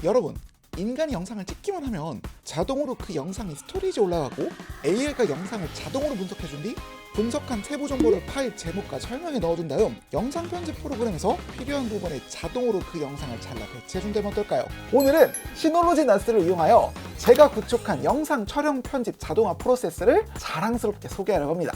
여러분, 인간이 영상을 찍기만 하면 자동으로 그 영상이 스토리지에 올라가고 AI가 영상을 자동으로 분석해준 뒤 분석한 세부 정보를 파일 제목과 설명에 넣어둔 다음 영상 편집 프로그램에서 필요한 부분에 자동으로 그 영상을 잘라 배치해준다면 어떨까요? 오늘은 시놀로지 나스를 이용하여 제가 구축한 영상 촬영 편집 자동화 프로세스를 자랑스럽게 소개하려고 합니다.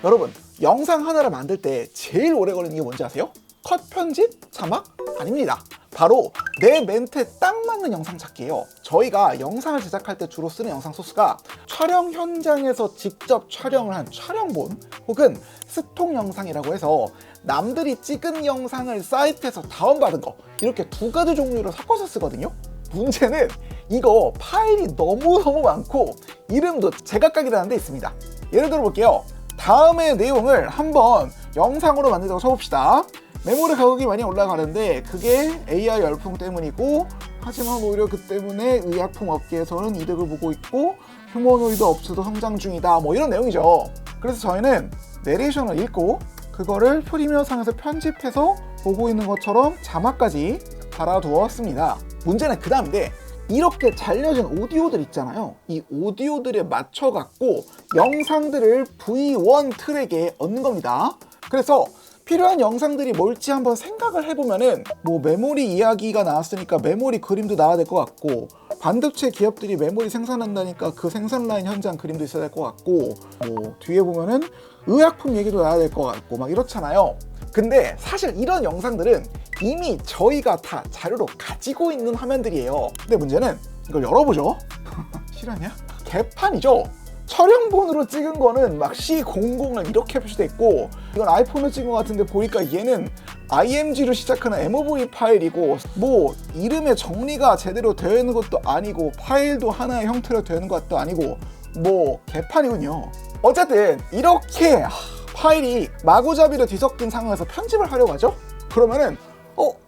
여러분, 영상 하나를 만들 때 제일 오래 걸리는 게 뭔지 아세요? 컷 편집? 자막? 아닙니다. 바로 내 멘트에 딱 맞는 영상 찾기예요. 저희가 영상을 제작할 때 주로 쓰는 영상 소스가 촬영 현장에서 직접 촬영을 한 촬영본 혹은 스톡 영상이라고 해서 남들이 찍은 영상을 사이트에서 다운받은 거, 이렇게 두 가지 종류로 섞어서 쓰거든요. 문제는 이거 파일이 너무너무 많고 이름도 제각각이라는 데 있습니다. 예를 들어 볼게요. 다음의 내용을 한번 영상으로 만들자고 쳐봅시다. 메모리 가격이 많이 올라가는데 그게 AI 열풍 때문이고, 하지만 오히려 그 때문에 의약품 업계에서는 이득을 보고 있고 휴머노이드 업체도 성장 중이다, 뭐 이런 내용이죠. 그래서 저희는 내레이션을 읽고 그거를 프리미어상에서 편집해서 보고 있는 것처럼 자막까지 달아두었습니다. 문제는 그 다음인데, 이렇게 잘려진 오디오들 있잖아요. 이 오디오들에 맞춰갖고 영상들을 V1 트랙에 얹는 겁니다. 그래서 필요한 영상들이 뭘지 한번 생각을 해보면은, 뭐 메모리 이야기가 나왔으니까 메모리 그림도 나와야 될 것 같고, 반도체 기업들이 메모리 생산한다니까 그 생산 라인 현장 그림도 있어야 될 것 같고, 뭐 뒤에 보면은 의약품 얘기도 나와야 될 것 같고 막 이렇잖아요. 근데 사실 이런 영상들은 이미 저희가 다 자료로 가지고 있는 화면들이에요. 근데 문제는 이걸 열어보죠. 실화냐? 개판이죠. 촬영본으로 찍은 거는 막 C00을 이렇게 표시돼 있고, 이건 아이폰으로 찍은 것 같은데 보니까 얘는 IMG로 시작하는 MOV 파일이고, 뭐 이름의 정리가 제대로 되어 있는 것도 아니고 파일도 하나의 형태로 되어 있는 것도 아니고, 뭐 개판이군요. 어쨌든 이렇게 파일이 마구잡이로 뒤섞인 상황에서 편집을 하려고 하죠? 그러면은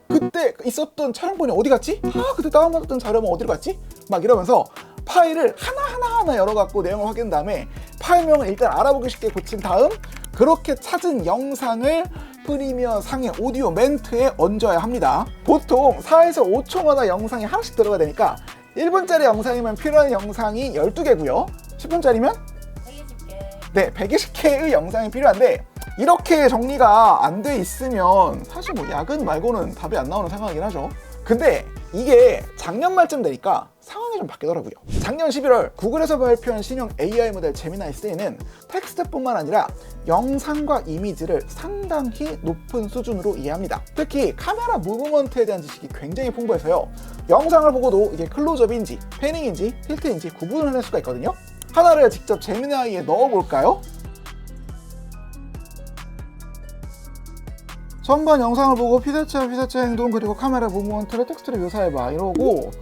그때 있었던 촬영본이 어디 갔지? 그때 다운받았던 자료는 어디로 갔지? 막 이러면서 파일을 하나하나 열어갖고 내용을 확인한 다음에 파일명을 일단 알아보기 쉽게 고친 다음 그렇게 찾은 영상을 프리미어 상의 오디오 멘트에 얹어야 합니다. 보통 4에서 5초마다 영상이 하나씩 들어가야 되니까 1분짜리 영상이면 필요한 영상이 12개고요. 10분짜리면? 120개. 네, 120개의 영상이 필요한데, 이렇게 정리가 안 돼 있으면 사실 뭐 야근 말고는 답이 안 나오는 상황이긴 하죠. 근데 이게 작년 말쯤 되니까 상황이 좀 바뀌더라고요. 작년 11월 구글에서 발표한 신형 AI 모델 제미나이 3는 텍스트뿐만 아니라 영상과 이미지를 상당히 높은 수준으로 이해합니다. 특히 카메라 무브먼트에 대한 지식이 굉장히 풍부해서요, 영상을 보고도 이게 클로즈업인지 패닝인지 틸트인지 구분을 해낼 수가 있거든요. 하나를 직접 제미나이에 넣어볼까요? 전반 영상을 보고 피사체 행동 그리고 카메라 무브먼트를 텍스트로 묘사해봐 이러고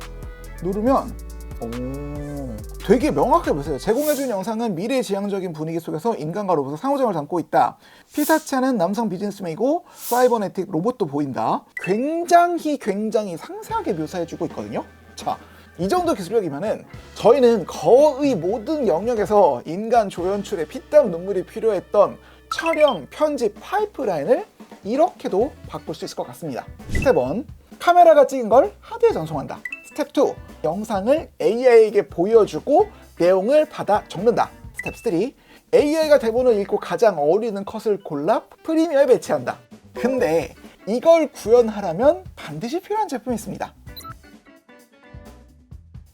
누르면 되게 명확하게 보세요. 제공해준 영상은 미래지향적인 분위기 속에서 인간과 로봇의 상호작용을 담고 있다. 피사체는 남성 비즈니스맨이고 사이버네틱 로봇도 보인다. 굉장히 상세하게 묘사해주고 있거든요. 자, 이 정도 기술력이면은 저희는 거의 모든 영역에서 인간 조연출에 피땀 눈물이 필요했던 촬영, 편집 파이프라인을 이렇게도 바꿀 수 있을 것 같습니다. 스텝 1, 카메라가 찍은 걸 하드에 전송한다. 스텝 2, 영상을 AI에게 보여주고 내용을 받아 적는다. 스텝 3, AI가 대본을 읽고 가장 어울리는 컷을 골라 프리미어에 배치한다. 근데 이걸 구현하려면 반드시 필요한 제품이 있습니다.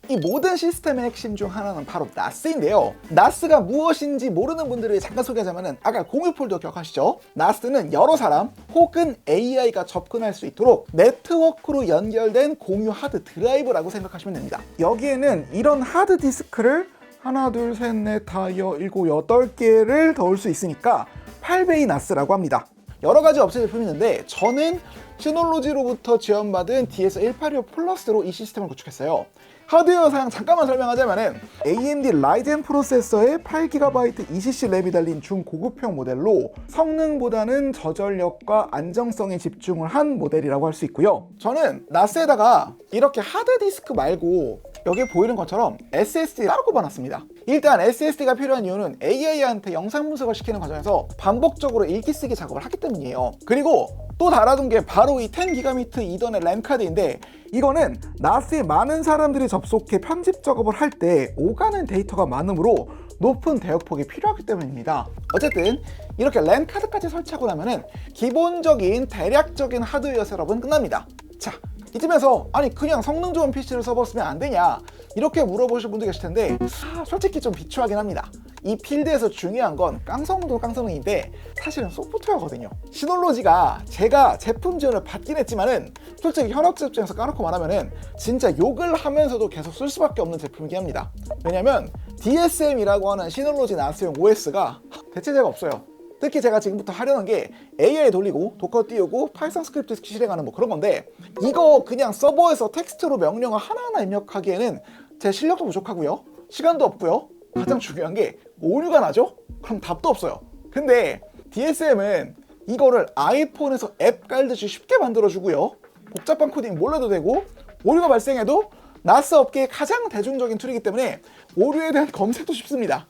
이 모든 시스템의 핵심 중 하나는 바로 나스인데요. 나스가 무엇인지 모르는 분들을 잠깐 소개하자면, 아까 공유 폴더 기억하시죠? 나스는 여러 사람 혹은 AI가 접근할 수 있도록 네트워크로 연결된 공유 하드 드라이브라고 생각하시면 됩니다. 여기에는 이런 하드 디스크를 하나, 둘, 셋, 넷, 다, 일곱, 8개를 넣을 수 있으니까 8베이 나스라고 합니다. 여러 가지 업체 제품이 있는데 저는 시놀로지로부터 지원받은 DS185 플러스로 이 시스템을 구축했어요. 하드웨어 사양 잠깐만 설명하자면은 AMD 라이젠 프로세서에 8GB ECC 램이 달린 중고급형 모델로 성능보다는 저전력과 안정성에 집중을 한 모델이라고 할 수 있고요. 저는 나스에다가 이렇게 하드디스크 말고 여기 보이는 것처럼 SSD 따로 꼽아놨습니다. 일단 SSD가 필요한 이유는 AI한테 영상 분석을 시키는 과정에서 반복적으로 읽기 쓰기 작업을 하기 때문이에요. 그리고 또 달아둔 게 바로 이 10GB 이던의 램 카드인데, 이거는 나스에 많은 사람들이 접속해 편집 작업을 할 때 오가는 데이터가 많으므로 높은 대역폭이 필요하기 때문입니다. 어쨌든 이렇게 램 카드까지 설치하고 나면은 기본적인 대략적인 하드웨어 셋업은 끝납니다. 자, 이쯤에서 아니 그냥 성능 좋은 PC를 써봤으면 안 되냐 이렇게 물어보실 분도 계실 텐데, 솔직히 좀 비추하긴 합니다. 이 필드에서 중요한 건 깡성도 깡성인데 사실은 소프트웨어거든요. 시놀로지가 제가 제품 지원을 받긴 했지만은 솔직히 현업제 입장에서 까놓고 말하면은 진짜 욕을 하면서도 계속 쓸 수밖에 없는 제품이긴 합니다. 왜냐면 DSM이라고 하는 시놀로지 나스용 OS가 대체제가 없어요. 특히 제가 지금부터 하려는 게 AI 돌리고 도커 띄우고 파이썬 스크립트 실행하는 뭐 그런 건데, 이거 그냥 서버에서 텍스트로 명령을 하나하나 입력하기에는 제 실력도 부족하고요, 시간도 없고요, 가장 중요한 게 오류가 나죠? 그럼 답도 없어요. 근데 DSM은 이거를 아이폰에서 앱 깔듯이 쉽게 만들어주고요, 복잡한 코딩 몰라도 되고, 오류가 발생해도 나스 업계의 가장 대중적인 툴이기 때문에 오류에 대한 검색도 쉽습니다.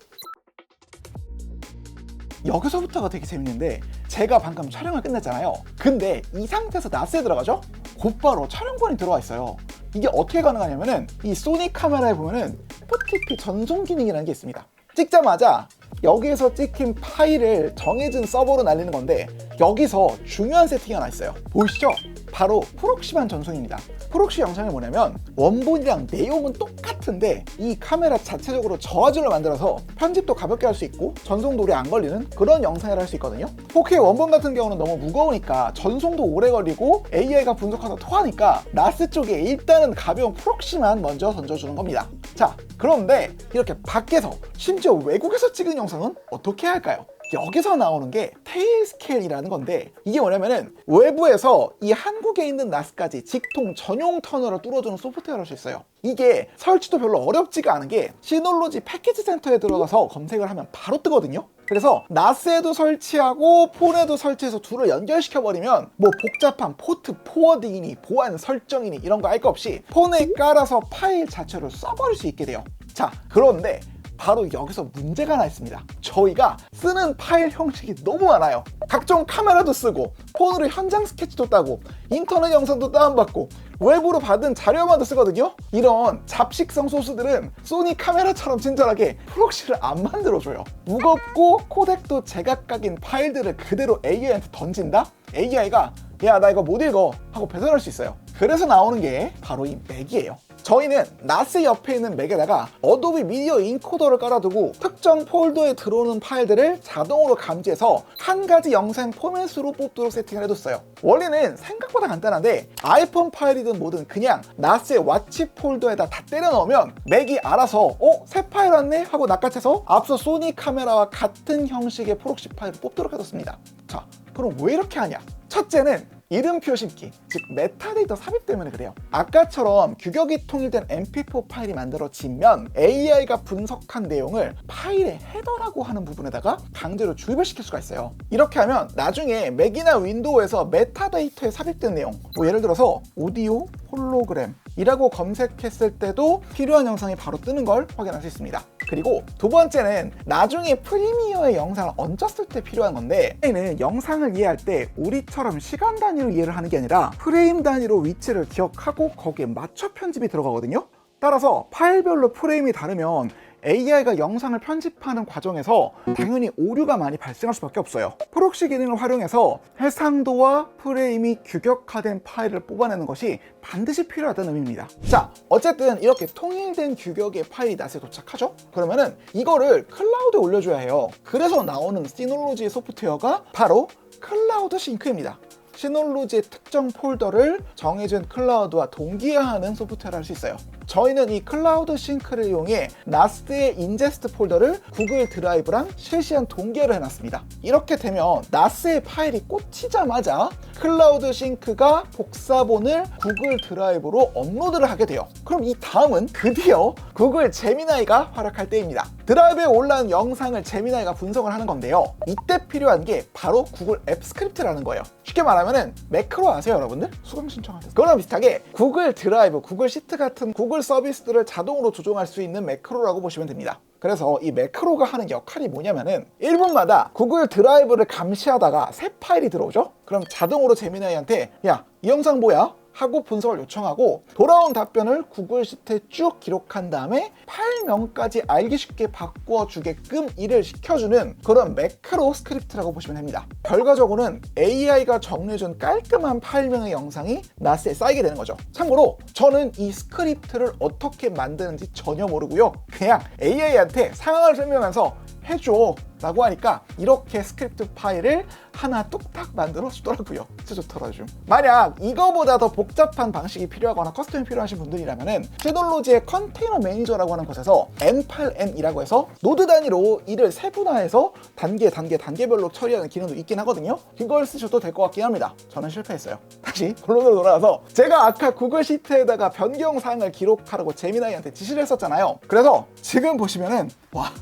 여기서부터가 되게 재밌는데, 제가 방금 촬영을 끝냈잖아요. 근데 이 상태에서 나스에 들어가죠? 곧바로 촬영본이 들어와 있어요. 이게 어떻게 가능하냐면은 이 소니 카메라에 보면은 FTP 전송 기능이라는 게 있습니다. 찍자마자 여기에서 찍힌 파일을 정해진 서버로 날리는 건데, 여기서 중요한 세팅이 하나 있어요. 보이시죠? 바로 프록시만 전송입니다. 프록시 영상이 뭐냐면 원본이랑 내용은 똑같은데 이 카메라 자체적으로 저화질로 만들어서 편집도 가볍게 할 수 있고 전송도 오래 안 걸리는 그런 영상을 할 수 있거든요. 4K 원본 같은 경우는 너무 무거우니까 전송도 오래 걸리고 AI가 분석하다 토하니까 나스 쪽에 일단은 가벼운 프록시만 먼저 던져주는 겁니다. 자, 그런데 이렇게 밖에서 심지어 외국에서 찍은 영상은 어떻게 해야 할까요? 여기서 나오는 게 테일 스케일이라는 건데, 이게 뭐냐면은 외부에서 이 한국에 있는 나스까지 직통 전용 터널을 뚫어주는 소프트웨어를 할 수 있어요. 이게 설치도 별로 어렵지가 않은 게 시놀로지 패키지 센터에 들어가서 검색을 하면 바로 뜨거든요. 그래서 나스에도 설치하고 폰에도 설치해서 둘을 연결시켜버리면 뭐 복잡한 포트 포워딩이니 보안 설정이니 이런 거 할 거 없이 폰에 깔아서 파일 자체를 써버릴 수 있게 돼요. 자, 그런데 바로 여기서 문제가 하나 있습니다. 저희가 쓰는 파일 형식이 너무 많아요. 각종 카메라도 쓰고 폰으로 현장 스케치도 따고 인터넷 영상도 다운받고 외부로 받은 자료만도 쓰거든요. 이런 잡식성 소스들은 소니 카메라처럼 친절하게 프록시를 안 만들어줘요. 무겁고 코덱도 제각각인 파일들을 그대로 AI한테 던진다? AI가 야, 나 이거 못 읽어 하고 배선할 수 있어요. 그래서 나오는 게 바로 이 맥이에요. 저희는 나스 옆에 있는 맥에다가 어도비 미디어 인코더를 깔아두고 특정 폴더에 들어오는 파일들을 자동으로 감지해서 한 가지 영상 포맷으로 뽑도록 세팅을 해뒀어요. 원리는 생각보다 간단한데, 아이폰 파일이든 뭐든 그냥 나스의 왓치 폴더에다 다 때려 넣으면 맥이 알아서 새 파일 왔네 하고 낚아채서 앞서 소니 카메라와 같은 형식의 프록시 파일을 뽑도록 해뒀습니다. 자, 그럼 왜 이렇게 하냐? 첫째는 이름표 심기, 즉 메타데이터 삽입 때문에 그래요. 아까처럼 규격이 통일된 mp4 파일이 만들어지면 AI가 분석한 내용을 파일의 헤더라고 하는 부분에다가 강제로 주입을 시킬 수가 있어요. 이렇게 하면 나중에 맥이나 윈도우에서 메타데이터에 삽입된 내용, 뭐 예를 들어서 오디오 홀로그램 이라고 검색했을 때도 필요한 영상이 바로 뜨는 걸 확인할 수 있습니다. 그리고 두 번째는 나중에 프리미어의 영상을 얹었을 때 필요한 건데, 얘는 영상을 이해할 때 우리처럼 시간 단위로 이해를 하는 게 아니라 프레임 단위로 위치를 기억하고 거기에 맞춰 편집이 들어가거든요. 따라서 파일별로 프레임이 다르면 AI가 영상을 편집하는 과정에서 당연히 오류가 많이 발생할 수밖에 없어요. 프록시 기능을 활용해서 해상도와 프레임이 규격화된 파일을 뽑아내는 것이 반드시 필요하다는 의미입니다. 자, 어쨌든 이렇게 통일된 규격의 파일이 나스에 도착하죠? 그러면은 이거를 클라우드에 올려줘야 해요. 그래서 나오는 시놀로지의 소프트웨어가 바로 클라우드 싱크입니다. 시놀로지의 특정 폴더를 정해진 클라우드와 동기화하는 소프트웨어를 할 수 있어요. 저희는 이 클라우드 싱크를 이용해 나스의 인제스트 폴더를 구글 드라이브랑 실시간 동기화를 해놨습니다. 이렇게 되면 나스의 파일이 꽂히자마자 클라우드 싱크가 복사본을 구글 드라이브로 업로드를 하게 돼요. 그럼 이 다음은 드디어 구글 제미나이가 활약할 때입니다. 드라이브에 올라온 영상을 제미나이가 분석을 하는 건데요. 이때 필요한 게 바로 구글 앱 스크립트라는 거예요. 쉽게 말하면 하면은 매크로 아세요, 여러분들? 수강 신청하세요. 그거랑 비슷하게 구글 드라이브, 구글 시트 같은 구글 서비스들을 자동으로 조종할 수 있는 매크로라고 보시면 됩니다. 그래서 이 매크로가 하는 역할이 뭐냐면은 1분마다 구글 드라이브를 감시하다가 새 파일이 들어오죠? 그럼 자동으로 제미나이한테 야, 이 영상 뭐야? 하고 분석을 요청하고 돌아온 답변을 구글 시트에 쭉 기록한 다음에 파일명까지 알기 쉽게 바꾸어 주게끔 일을 시켜주는 그런 매크로 스크립트라고 보시면 됩니다. 결과적으로는 AI가 정리해준 깔끔한 파일명의 영상이 나스에 쌓이게 되는 거죠. 참고로 저는 이 스크립트를 어떻게 만드는지 전혀 모르고요. 그냥 AI한테 상황을 설명하면서 해줘 라고 하니까 이렇게 스크립트 파일을 하나 뚝딱 만들어 주더라고요. 진짜 좋더라고요. 만약 이거보다 더 복잡한 방식이 필요하거나 커스텀이 필요하신 분들이라면은 시놀로지의 컨테이너 매니저라고 하는 곳에서 N8N이라고 해서 노드 단위로 일을 세분화해서 단계별로 처리하는 기능도 있긴 하거든요. 그걸 쓰셔도 될 것 같긴 합니다. 저는 실패했어요. 다시 본론으로 돌아와서 제가 아까 구글 시트에다가 변경 사항을 기록하라고 제미나이한테 지시를 했었잖아요. 그래서 지금 보시면은 와,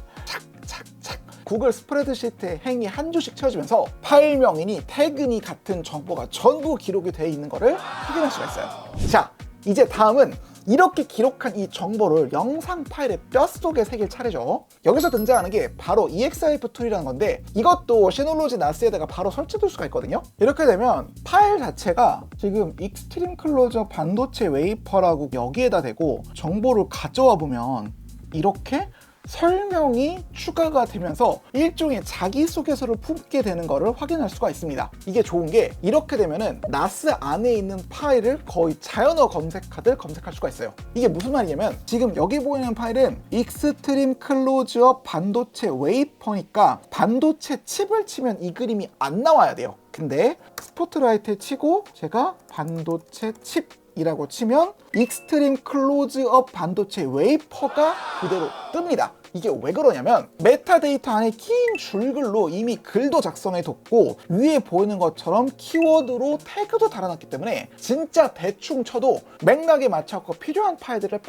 구글 스프레드시트에 행이 한 줄씩 채워지면서 파일명이니 태그니 같은 정보가 전부 기록이 되어 있는 것을 확인할 수가 있어요. 자, 이제 다음은 이렇게 기록한 이 정보를 영상 파일의 뼛속에 새길 차례죠. 여기서 등장하는 게 바로 EXIF 툴이라는 건데 이것도 시놀로지 나스에다가 바로 설치될 수가 있거든요. 이렇게 되면 파일 자체가 지금 익스트림 클로저 반도체 웨이퍼라고 여기에다 대고 정보를 가져와 보면 이렇게 설명이 추가가 되면서 일종의 자기소개서를 품게 되는 것을 확인할 수가 있습니다. 이게 좋은 게 이렇게 되면은 나스 안에 있는 파일을 거의 자연어 검색하듯 검색할 수가 있어요. 이게 무슨 말이냐면 지금 여기 보이는 파일은 익스트림 클로즈업 반도체 웨이퍼니까 반도체 칩을 치면 이 그림이 안 나와야 돼요. 근데 스포트라이트에 치고 제가 반도체 칩 이라고 치면 익스트림 클로즈업 반도체 웨이퍼가 그대로 뜹니다. 이게 왜 그러냐면 메타데이터 안에 긴 줄글로 이미 글도 작성해 뒀고 위에 보이는 것처럼 키워드로 태그도 달아놨기 때문에 진짜 대충 쳐도 맥락에 맞춰서 필요한 파일들을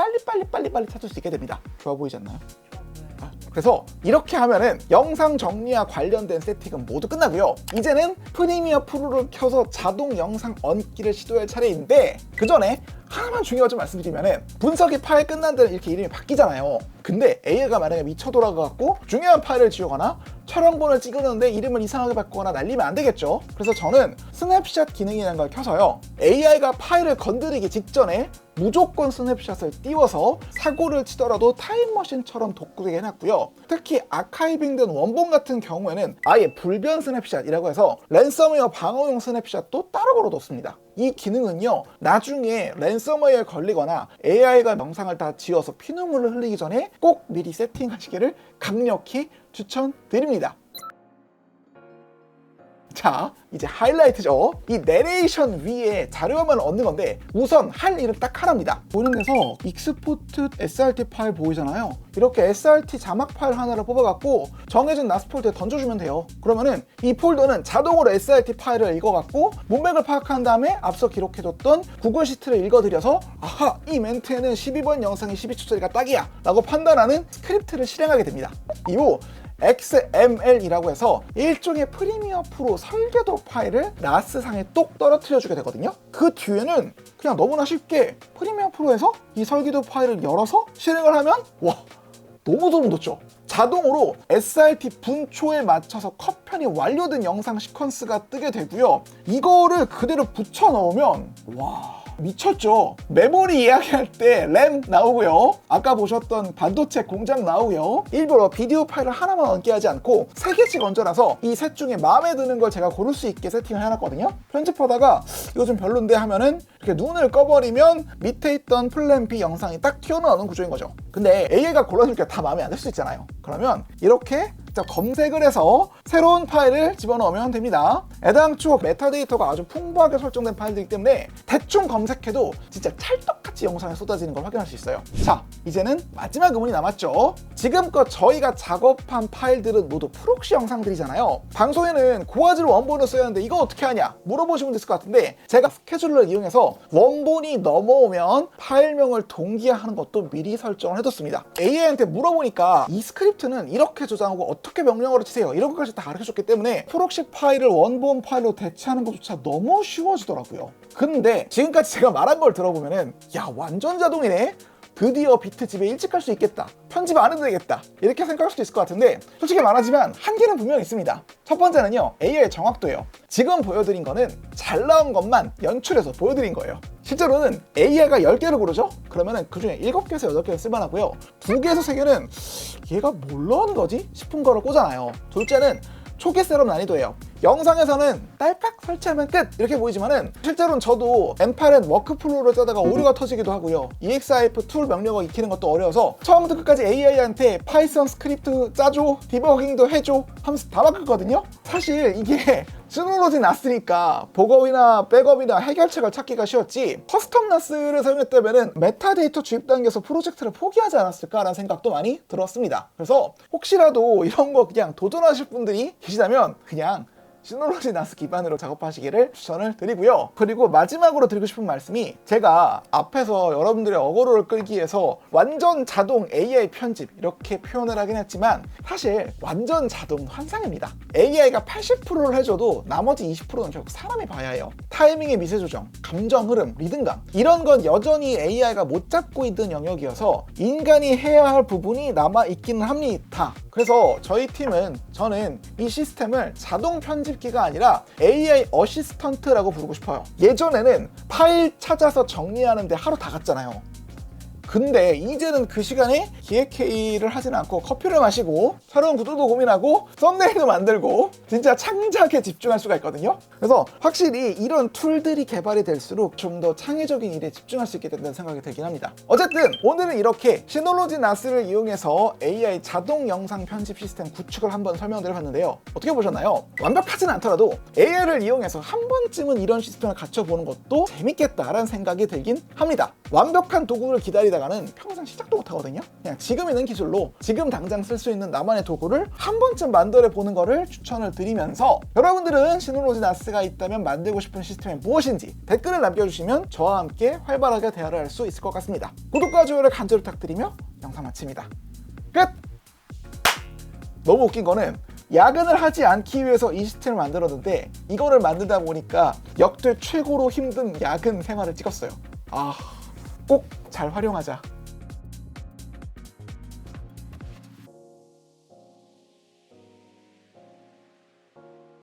빨리 찾을 수 있게 됩니다. 좋아 보이지 않나요? 그래서 이렇게 하면은 영상 정리와 관련된 세팅은 모두 끝나고요. 이제는 프리미어 프로를 켜서 자동 영상 얹기를 시도할 차례인데 그 전에 하나만 중요한 점 말씀드리면은 분석이 파일 끝난 데는 이렇게 이름이 바뀌잖아요. 근데 AI가 만약에 미쳐 돌아가갖고 중요한 파일을 지우거나 촬영본을 찍었는데 이름을 이상하게 바꾸거나 날리면 안 되겠죠. 그래서 저는 스냅샷 기능이라는 걸 켜서요. AI가 파일을 건드리기 직전에 무조건 스냅샷을 띄워서 사고를 치더라도 타임머신처럼 독구되게 해놨고요. 특히 아카이빙된 원본 같은 경우에는 아예 불변 스냅샷이라고 해서 랜섬웨어 방어용 스냅샷도 따로 걸어뒀습니다. 이 기능은요, 나중에 랜섬웨어에 걸리거나 AI가 영상을 다 지워서 피눈물을 흘리기 전에 꼭 미리 세팅하시기를 강력히 추천드립니다. 자, 이제 하이라이트죠. 이 내레이션 위에 자료화면을 얻는 건데 우선 할 일은 딱 하나입니다. 보는 데서 익스포트 SRT 파일 보이잖아요. 이렇게 SRT 자막 파일 하나를 뽑아갖고 정해진 나스 폴더에 던져주면 돼요. 그러면은 이 폴더는 자동으로 SRT 파일을 읽어갖고 문맥을 파악한 다음에 앞서 기록해뒀던 구글 시트를 읽어드려서 아하, 이 멘트에는 12번 영상이 12초짜리가 딱이야 라고 판단하는 스크립트를 실행하게 됩니다. 이후 XML이라고 해서 일종의 프리미어 프로 설계도 파일을 나스상에 똑 떨어뜨려 주게 되거든요. 그 뒤에는 그냥 너무나 쉽게 프리미어 프로에서 이 설계도 파일을 열어서 실행을 하면 와, 너무 소름 돋죠. 자동으로 SRT 분초에 맞춰서 컷편이 완료된 영상 시퀀스가 뜨게 되고요. 이거를 그대로 붙여 넣으면 와, 미쳤죠. 메모리 이야기할 때 램 나오고요. 아까 보셨던 반도체 공장 나오고요. 일부러 비디오 파일을 하나만 얹게 하지 않고 3개씩 얹어놔서 이 셋 중에 마음에 드는 걸 제가 고를 수 있게 세팅을 해놨거든요. 편집하다가 이거 좀 별론데 하면은 이렇게 눈을 꺼버리면 밑에 있던 플랜 B 영상이 딱 튀어나오는 구조인 거죠. 근데 AI가 골라줄 게 다 마음에 안 들 수 있잖아요. 그러면 이렇게 검색을 해서 새로운 파일을 집어넣으면 됩니다. 애당초 메타데이터가 아주 풍부하게 설정된 파일이기 때문에 대충 검색해도 진짜 찰떡같이 영상에 쏟아지는 걸 확인할 수 있어요. 자, 이제는 마지막 의문이 남았죠. 지금껏 저희가 작업한 파일들은 모두 프록시 영상들이잖아요. 방송에는 고화질 원본을 써야 하는데 이거 어떻게 하냐 물어보시는 분도 있을 것 같은데 제가 스케줄러를 이용해서 원본이 넘어오면 파일명을 동기화하는 것도 미리 설정을 해뒀습니다. AI한테 물어보니까 이 스크립트는 이렇게 저장하고 어떻게 명령어를 치세요 이런 것까지 다 가르쳐줬기 때문에 프록시 파일을 원본 파일로 대체하는 것조차 너무 쉬워지더라고요. 근데 지금까지 제가 말한 걸 들어보면은 야 완전 자동이네, 드디어 비트 집에 일찍 갈 수 있겠다, 편집 안 해도 되겠다 이렇게 생각할 수도 있을 것 같은데 솔직히 말하지만 한계는 분명히 있습니다. 첫 번째는요, AI의 정확도예요. 지금 보여드린 거는 잘 나온 것만 연출해서 보여드린 거예요. 실제로는 AI가 10개를 고르죠? 그러면은 그중에 7개에서 8개는 쓸만하고요, 2개에서 3개는 얘가 뭘 넣은 거지? 싶은 거를 꽂아놔요. 둘째는 초기 셋업 난이도예요. 영상에서는 딸깍 설치하면 끝 이렇게 보이지만은 실제로는 저도 M8엔 워크플로우를 짜다가 오류가 터지기도 하고요, EXIF 툴 명령어 익히는 것도 어려워서 처음부터 끝까지 AI한테 파이썬 스크립트 짜줘, 디버깅도 해줘 하면서 다 바꿨거든요. 사실 이게 시놀로지 나스니까 복업이나 백업이나 해결책을 찾기가 쉬웠지, 커스텀 나스를 사용했다면은 메타데이터 주입 단계에서 프로젝트를 포기하지 않았을까라는 생각도 많이 들었습니다. 그래서 혹시라도 이런 거 그냥 도전하실 분들이 계시다면 그냥 시놀로지 나스 기반으로 작업하시기를 추천을 드리고요. 그리고 마지막으로 드리고 싶은 말씀이, 제가 앞에서 여러분들의 어그로를 끌기 위해서 완전 자동 AI 편집 이렇게 표현을 하긴 했지만 사실 완전 자동 환상입니다. AI가 80%를 해줘도 나머지 20%는 결국 사람이 봐야 해요. 타이밍의 미세 조정, 감정 흐름, 리듬감 이런 건 여전히 AI가 못 잡고 있는 영역이어서 인간이 해야 할 부분이 남아있기는 합니다. 그래서 저희 팀은, 저는 이 시스템을 자동 편집기가 아니라 AI 어시스턴트라고 부르고 싶어요. 예전에는 파일 찾아서 정리하는데 하루 다 갔잖아요. 근데 이제는 그 시간에 기획회의를 하지는 않고 커피를 마시고 새로운 구도도 고민하고 썸네일도 만들고 진짜 창작에 집중할 수가 있거든요. 그래서 확실히 이런 툴들이 개발이 될수록 좀 더 창의적인 일에 집중할 수 있게 된다는 생각이 들긴 합니다. 어쨌든 오늘은 이렇게 시놀로지 나스를 이용해서 AI 자동 영상 편집 시스템 구축을 한번 설명드려봤는데요. 어떻게 보셨나요? 완벽하진 않더라도 AI를 이용해서 한 번쯤은 이런 시스템을 갖춰보는 것도 재밌겠다라는 생각이 들긴 합니다. 완벽한 도구를 기다리다가는 평생 시작도 못하거든요. 그냥 지금 있는 기술로 지금 당장 쓸 수 있는 나만의 도구를 한 번쯤 만들어 보는 거를 추천을 드리면서, 여러분들은 시놀로지 나스가 있다면 만들고 싶은 시스템이 무엇인지 댓글을 남겨주시면 저와 함께 활발하게 대화를 할 수 있을 것 같습니다. 구독과 좋아요를 간절히 부탁드리며 영상 마칩니다. 끝! 너무 웃긴 거는 야근을 하지 않기 위해서 이 시스템을 만들었는데 이거를 만들다 보니까 역대 최고로 힘든 야근 생활을 찍었어요. 꼭 잘 활용하자.